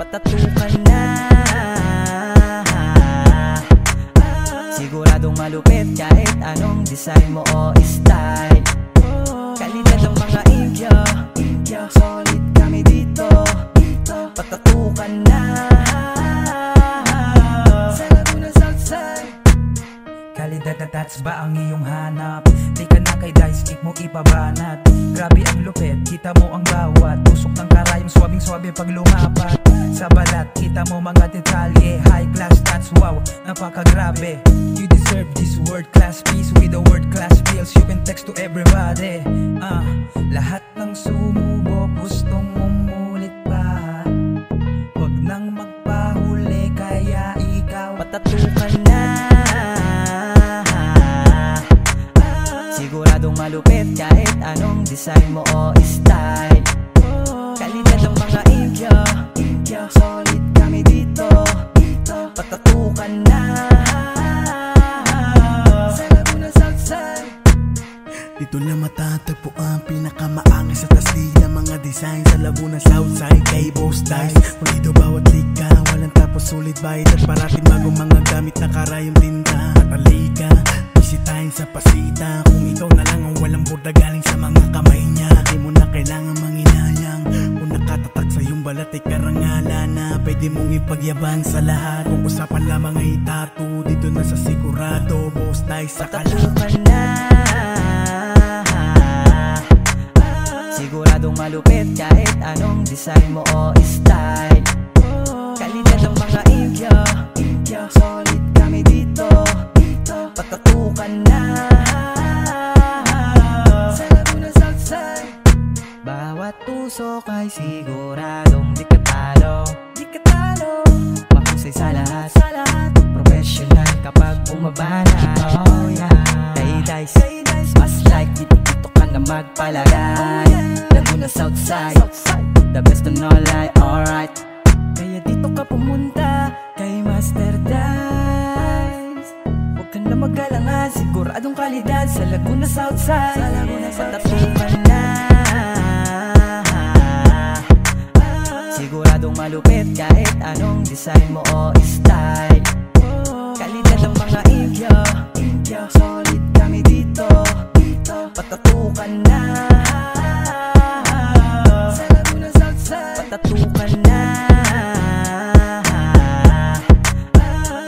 patatukan na. Siguradong malupit kahit anong design mo o style. Kalidad ng mga India, solid kami dito, patatukan na. Sa Laguna Southside. Kalidad na tats ba ang iyong hanap? Di ka na kay dice kick mo ipabanat. Grabe ang lupit, kita mo ang bawat tusok ng karayom, swabing-swabe pag lumapat. Sa balat, kita mo mga detalye, high class tats, wow, napakagrabe. You deserve this world class piece with a world class feels. You can text to everybody. Lahat ng sumubok gustong umulit pa. Huwag nang magpahuli kaya ikaw patatukan na. Siguradong malupit kahit anong design mo o style. Kalidad ng mga India, solid kami dito, patatukan na. Sa Laguna Southside. Dito na matatagpo ang pinakamaangis sa taslig ng mga design sa Laguna Southside kay Boss Dice. Kung dito bawat lika, walang tapos sulit bayad at parating bagong mga gamit na karayong tinta. Patalika, bisitahin sa pasita. Kung ikaw na lang ang walang borda galing sa mga kamay niya, di mo na kailangan manginayang. Kung nakatatak sa iyong balat ay karangalan na pwede mong ipagyabang sa lahat. Kung usapan lamang ay tattoo, dito na sa sigurado Boss Dice sa patatukan na. Siguradong malupit kahit anong design mo o style. Kalidad ng mga India, solid kami dito, patatukan na. Sa Laguna Southside. Bawat tusok ay siguradong di ka talo, mahusay sa lahat, professional kapag bumabanat. Oh yeah, kay Dice, mas like dito ka na magpalagay. Laguna Southside, the best on all I, alright. Kaya dito ka pumunta kay Master Dice. Huwag ka na mag-alala, siguradong kalidad sa Laguna Southside. Patatukan na. Siguradong malupit kahit anong design mo o style. Kalidad ng mga India, solid kami dito, patatukan na. Sa Laguna Southside. Patatukan na.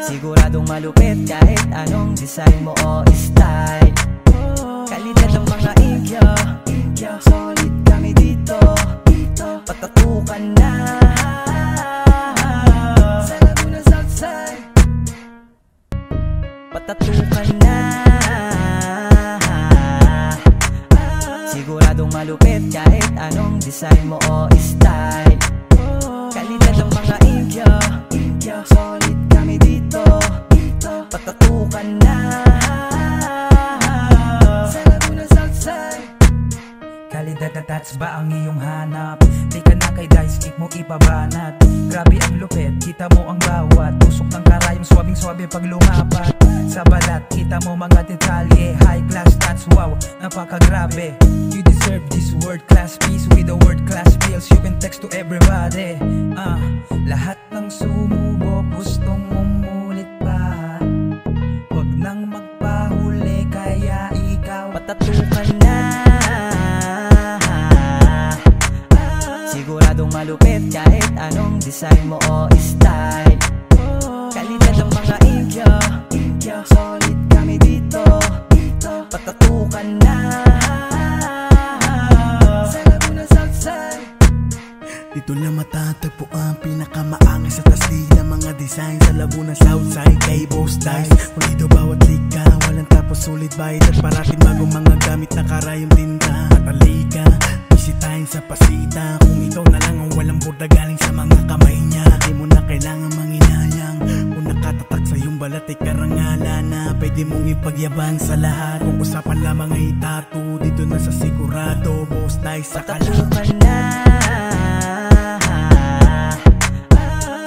Siguradong malupit kahit anong design mo o style. Kalidad ng mga India, solid kami dito, patatukan na. Sa Laguna Southside. Patatukan na. Siguradong malupit kahit anong design mo o style. Kalidad ng mga India, solid kami dito, patatukan na. Sa Laguna Southside. kalidad na tats ba ang iyong hanap? Di ka na kay dice kick mo ipabanat. Grabe ang lupit, kita mo ang bawat tusok ng karayom, swabing-swabe pag lumapat. Sa balat, kita mo mga detalye, high class tats, wow, napakagrabe. You deserve this world class piece with a world class feels. You can text to everybody. Lahat ng sumubok gustong umulit pa. Huwag nang magpahuli kaya ikaw patatukan na. Siguradong malupit kahit anong design mo o style. Kalidad ng mga India, solid kami dito, patatukan na. Sa Laguna Southside. Dito na matatagpo ang pinakamaangis sa taslig ng mga design sa Laguna Southside kay Boss Dice. Kung dito bawat lika, walang tapos sulit bayad at parating bagong mga gamit na karayong tinta. Patalika, bisitahin sa pasita. Kung ikaw na lang ang walang borda galing sa mga kamay niya, di mo na kailangan manginayang. Kung nakatatak sa iyong balat ay karangalan na pwede mong ipagyabang sa lahat. Kung usapan lamang ay tattoo, dito na sa sigurado Boss Dice sa patatukan na.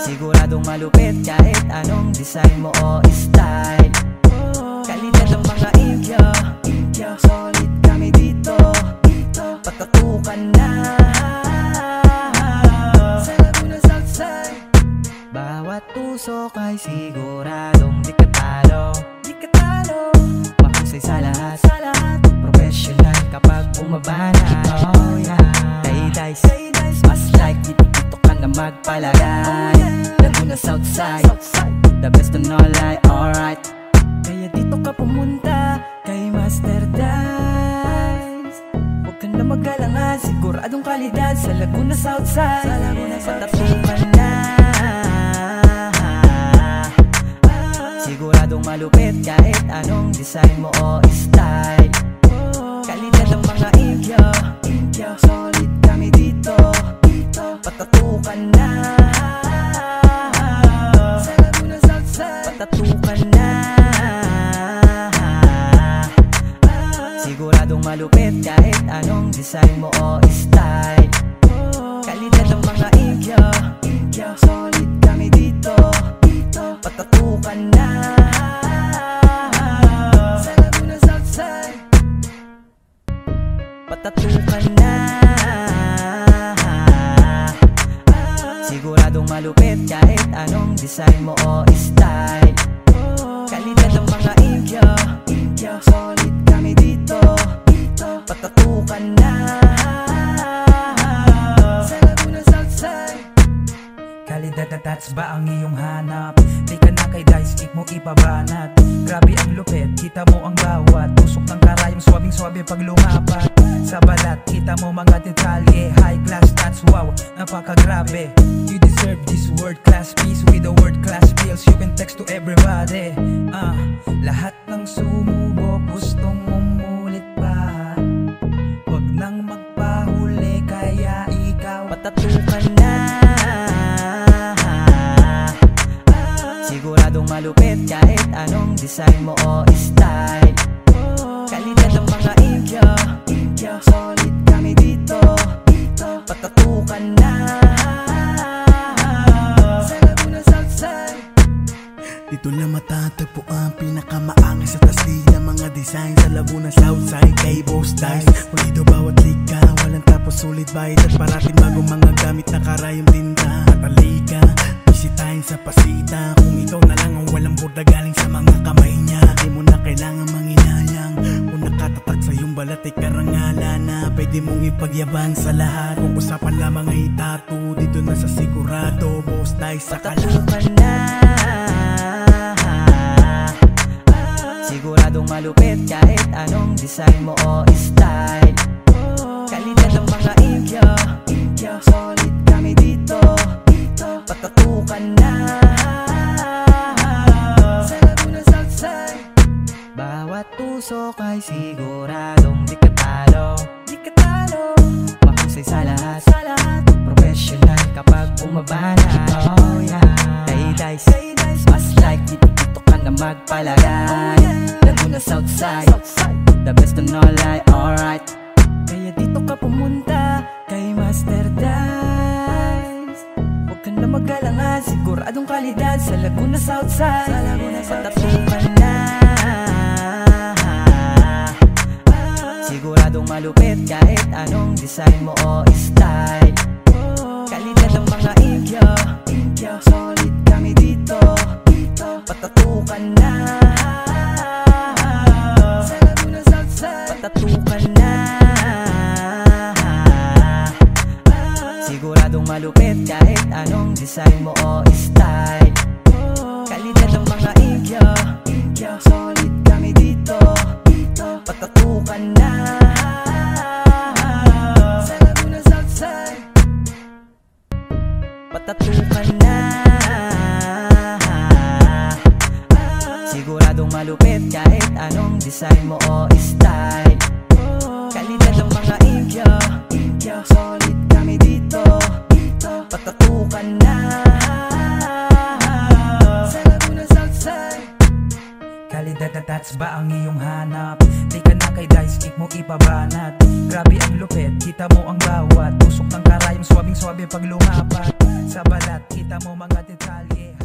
Siguradong malupit kahit anong design mo o style. Kalidad ng mga India, solid kami dito, patatukan na. Sa Laguna Southside. usok ay siguradong di ka talo. Mahusay sa lahat, professional kapag bumabanat. Oh yeah, Day-Dice, mas like dito ka na magpalagay. Laguna Southside, the best on all ay alright. Kaya dito ka pumunta kay Master Dice. Huwag ka na mag-alangan, siguradong kalidad sa Laguna Southside. Patatukan na, siguradong malupit kahit anong design mo o style. Kalidad ng mga Indio, solid kami dito. Patatukan na, sa Laguna Southside. Patatukan na, siguradong malupit kahit anong design mo o style. Kalidad ng mga Indio, solid kami dito. Patatukan na, sa Laguna Southside. Patatukan na, siguradong malupit kahit anong design mo o style. Kalidad ng mga Indio, solid kami dito. Patatukan na, sa Laguna Southside. Kalidad na tats ba ang iyong hanap? Di ka na kay Dice, kick mo ipabanat. Grabe ang lupit, kita mo ang bawat tusok ng karayom, swabing-swabe pag lumapat. Sa balat, kita mo mga detalye. High class tats, wow, napakagrabe. You deserve this world class piece with the world class feels. You can text to everybody. Lahat ng sumubok gustong umulit pa. Huwag nang magpahuli kaya ikaw Patatukan na, siguradong malupit kahit anong design mo o style. Kalidad ng mga Indio, solid kami dito. Patatukan na, sa Laguna Southside. Dito na matatagpo ang pinakamaangay sa tasli ng mga design sa Laguna Southside kay Boss Dice. Kung dito bawat lika, walang tapos sulit bayad at parating bagong mga gamit na karayong tinta. At alika, bisitahin sa pasita. Kung ikaw na lang ang walang burda galing sa mga kamay niya, di mo na kailangan manginayang. Kung nakatatak sa iyong balat ay karangalan na pwede mong ipagyabang sa lahat. Kung usapan lamang ay tattoo, dito na sa sigurado Boss Dice sa kalat. Patatukan na, siguradong malupit kahit anong design mo o style. Kalidad ng mga Indio, solid kami dito. Patatukan na, sa Laguna Southside. Bawat tusok ay siguradong di ka talo. Mahusay sa lahat, professional kapag bumabanat. Oh yeah, Day-Dice, mas like dito ka na magpalagay. Laguna Southside, the best on all ay alright. Kaya dito ka pumunta kay Master Dice. Huwag ka na mag-alangan, siguradong kalidad sa Laguna Southside. Patatukan na, siguradong malupit kahit anong design mo o style. Kalidad ng mga Indio, solid kami dito. Patatukan na, sa Laguna Southside. Patatukan na, siguradong malupit kahit anong design mo o style. Kalidad ng mga Indio, solid kami dito. Patatukan na, sa Laguna Southside. Patatukan na, siguradong malupit kahit anong design mo o style. Kalidad ng mga Indio, solid kami dito. Patatukan na, sa Laguna Southside. Kalidad na tats ba ang iyong hanap? Di ka na kay Dice, kick mo ipabanat. Grabe ang lupit, kita mo ang bawat tusok ng karayom, swabing-swabe pag lumapat. Sa balat, kita mo mga detalye.